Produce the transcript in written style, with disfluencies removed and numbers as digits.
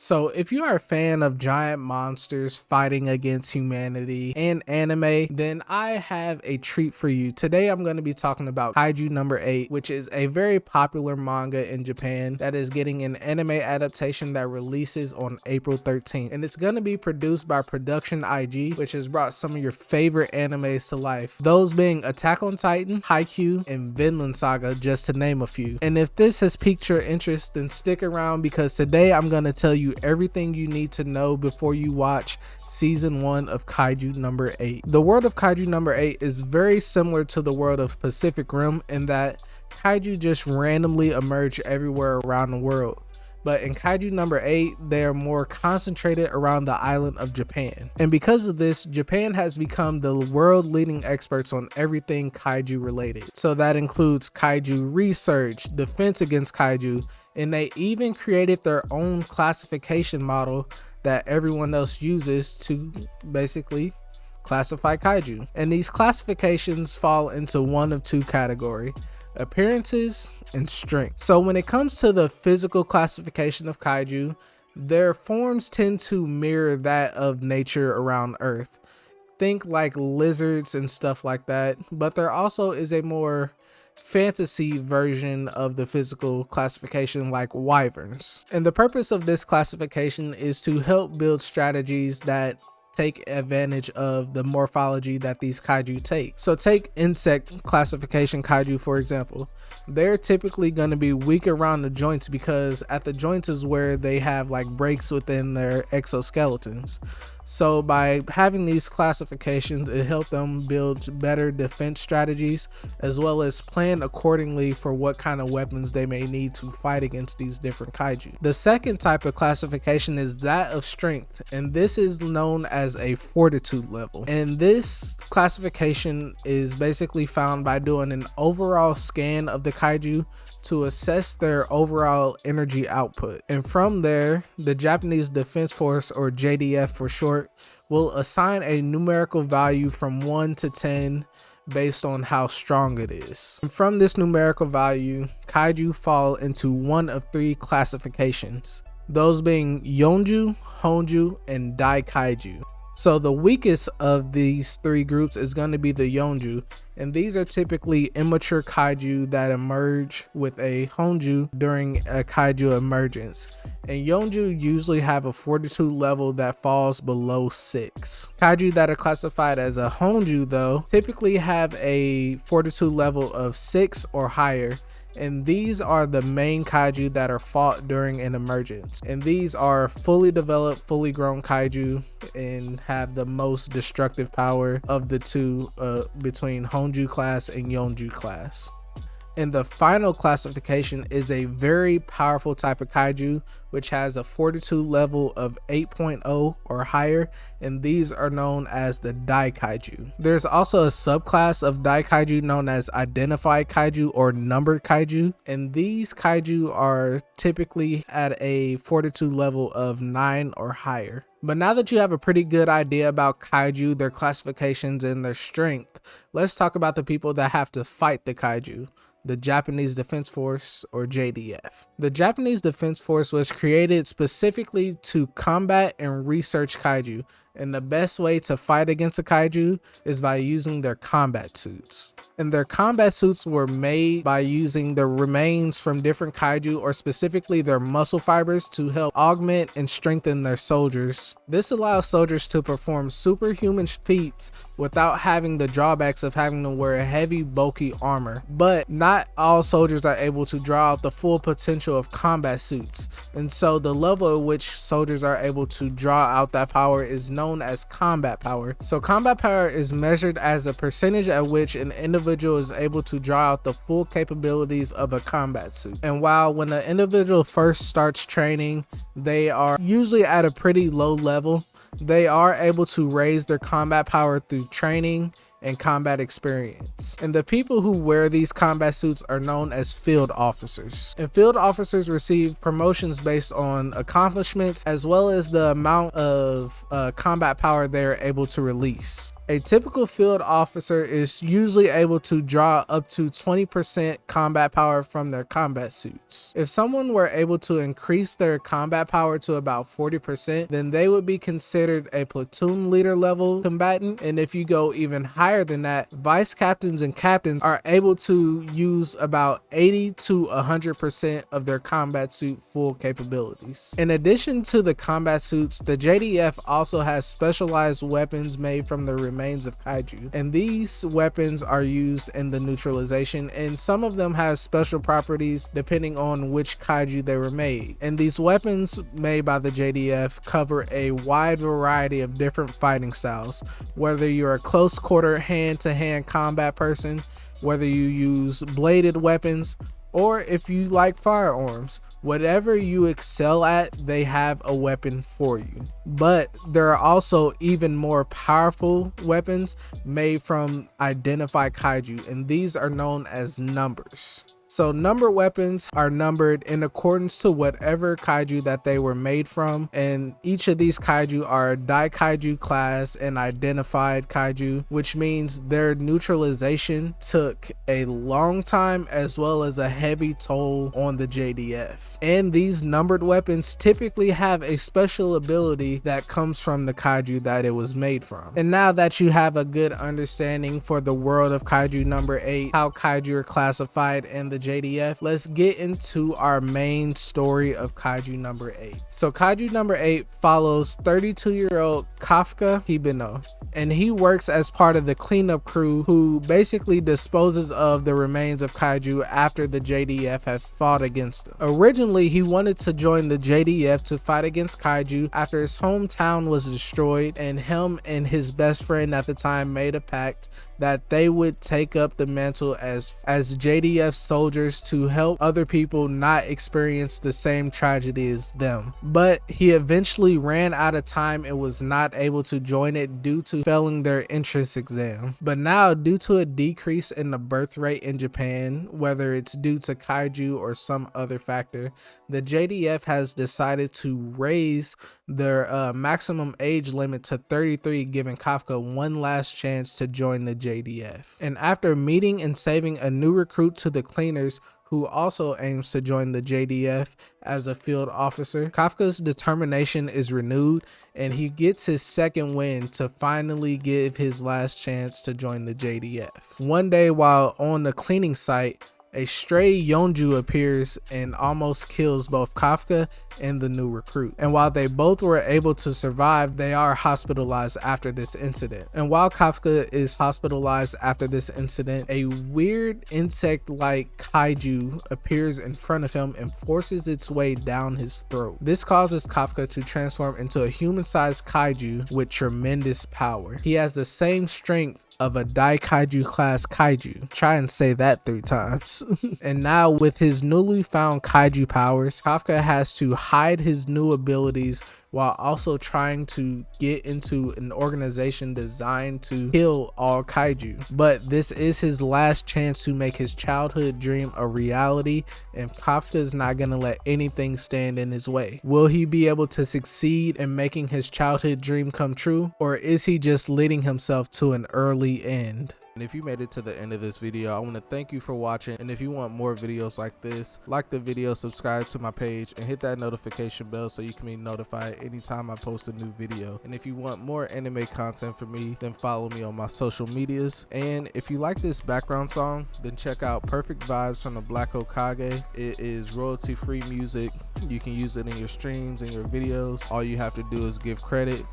So if you are a fan of giant monsters fighting against humanity and anime, then I have a treat for you. Today I'm going to be talking about Kaiju No.8, which is a very popular manga in Japan that is getting an anime adaptation that releases on April 13th. And it's going to be produced by Production IG, which has brought some of your favorite animes to life. Those being Attack on Titan, Haikyuu, and Vinland Saga, just to name a few. And if this has piqued your interest, then stick around because today I'm going to tell you everything you need to know before you watch season 1 of Kaiju No.8. The world of Kaiju No.8 is very similar to the world of Pacific Rim in that kaiju just randomly emerge everywhere around the world. But in Kaiju No.8, they are more concentrated around the island of Japan. And because of this, Japan has become the world leading experts on everything kaiju related. So that includes kaiju research, defense against kaiju, and they even created their own classification model that everyone else uses to basically classify kaiju. And these classifications fall into one of two categories: appearances and strength. So when it comes to the physical classification of kaiju, their forms tend to mirror that of nature around Earth. Think like lizards and stuff like that, but there also is a more fantasy version of the physical classification like wyverns. And the purpose of this classification is to help build strategies that take advantage of the morphology that these kaiju take. So take insect classification kaiju for example. They're typically going to be weak around the joints because at the joints is where they have like breaks within their exoskeletons. So by having these classifications, it helped them build better defense strategies as well as plan accordingly for what kind of weapons they may need to fight against these different kaiju. The second type of classification is that of strength, and this is known as a fortitude level. And this classification is basically found by doing an overall scan of the kaiju to assess their overall energy output. And from there, the Japanese Defense Force, or JDF for short, will assign a numerical value from 1 to 10 based on how strong it is. And from this numerical value, kaiju fall into one of three classifications, those being Yonju, Honju, and Dai Kaiju. So the weakest of these three groups is going to be the Yonju, and these are typically immature kaiju that emerge with a Honju during a kaiju emergence. And Yonju usually have a fortitude level that falls below 6. Kaiju that are classified as a Honju though typically have a fortitude level of 6 or higher. And these are the main kaiju that are fought during an emergence. And these are fully developed, fully grown kaiju and have the most destructive power of the two between Honju class and Yonju class. And the final classification is a very powerful type of kaiju which has a fortitude level of 8.0 or higher, and these are known as the Dai Kaiju. There's also a subclass of Dai Kaiju known as identified kaiju or numbered kaiju, and these kaiju are typically at a fortitude level of 9 or higher. But now that you have a pretty good idea about kaiju, their classifications, and their strength, let's talk about the people that have to fight the kaiju. The Japanese Defense Force, or JDF. The Japanese Defense Force was created specifically to combat and research kaiju, and the best way to fight against a kaiju is by using their combat suits. And their combat suits were made by using the remains from different kaiju, or specifically their muscle fibers, to help augment and strengthen their soldiers. This allows soldiers to perform superhuman feats without having the drawbacks of having to wear heavy, bulky armor. But not all soldiers are able to draw out the full potential of combat suits, and so the level at which soldiers are able to draw out that power is known as combat power. So combat power is measured as a percentage at which an individual is able to draw out the full capabilities of a combat suit. And while when an individual first starts training, they are usually at a pretty low level, they are able to raise their combat power through training and combat experience. And the people who wear these combat suits are known as field officers. And field officers receive promotions based on accomplishments as well as the amount of combat power they're able to release. A typical field officer is usually able to draw up to 20% combat power from their combat suits. If someone were able to increase their combat power to about 40%, then they would be considered a platoon leader level combatant. And if you go even higher than that, vice captains and captains are able to use about 80 to 100% of their combat suit full capabilities. In addition to the combat suits, the JDF also has specialized weapons made from the remains of kaiju, and these weapons are used in the neutralization, and some of them have special properties depending on which kaiju they were made. And these weapons made by the JDF cover a wide variety of different fighting styles, whether you're a close quarter hand-to-hand combat person, whether you use bladed weapons, or if you like firearms. Whatever you excel at, they have a weapon for you. But there are also even more powerful weapons made from identified kaiju, and these are known as numbers. So number weapons are numbered in accordance to whatever kaiju that they were made from, and each of these kaiju are Daikaiju class and identified kaiju, which means their neutralization took a long time as well as a heavy toll on the JDF. And these numbered weapons typically have a special ability that comes from the kaiju that it was made from. And now that you have a good understanding for the world of Kaiju number 8, how kaiju are classified in the JDF, let's get into our main story of Kaiju number 8. So Kaiju number 8 follows 32-year-old Kafka Hibino, and he works as part of the cleanup crew who basically disposes of the remains of kaiju after the JDF has fought against them. Originally, he wanted to join the JDF to fight against kaiju after his hometown was destroyed, and him and his best friend at the time made a pact that they would take up the mantle as JDF soldiers to help other people not experience the same tragedy as them. But he eventually ran out of time and was not able to join it due to failing their entrance exam. But now, due to a decrease in the birth rate in Japan, whether it's due to kaiju or some other factor, the JDF has decided to raise their maximum age limit to 33, giving Kafka one last chance to join the JDF. And after meeting and saving a new recruit to the cleaners who also aims to join the JDF as a field officer, Kafka's determination is renewed, and he gets his second win to finally give his last chance to join the JDF. One day while on the cleaning site, a stray Yonju appears and almost kills both Kafka and the new recruit. And while they both were able to survive, they are hospitalized after this incident. And while Kafka is hospitalized after this incident, a weird insect-like kaiju appears in front of him and forces its way down his throat. This causes Kafka to transform into a human-sized kaiju with tremendous power. He has the same strength of a Daikaiju class kaiju. Try and say that 3 times. And now with his newly found kaiju powers, Kafka has to hide his new abilities while also trying to get into an organization designed to kill all kaiju. But this is his last chance to make his childhood dream a reality, and Kafka is not gonna let anything stand in his way. Will he be able to succeed in making his childhood dream come true, or is he just leading himself to an early end? And if you made it to the end of this video, I want to thank you for watching. And if you want more videos like this, like the video, subscribe to my page, and hit that notification bell so you can be notified anytime I post a new video. And if you want more anime content from me, then follow me on my social medias. And if you like this background song, then check out Purrfect Vibes from the Black Hokage. It is royalty free music. You can use it in your streams and your videos. All you have to do is give credit.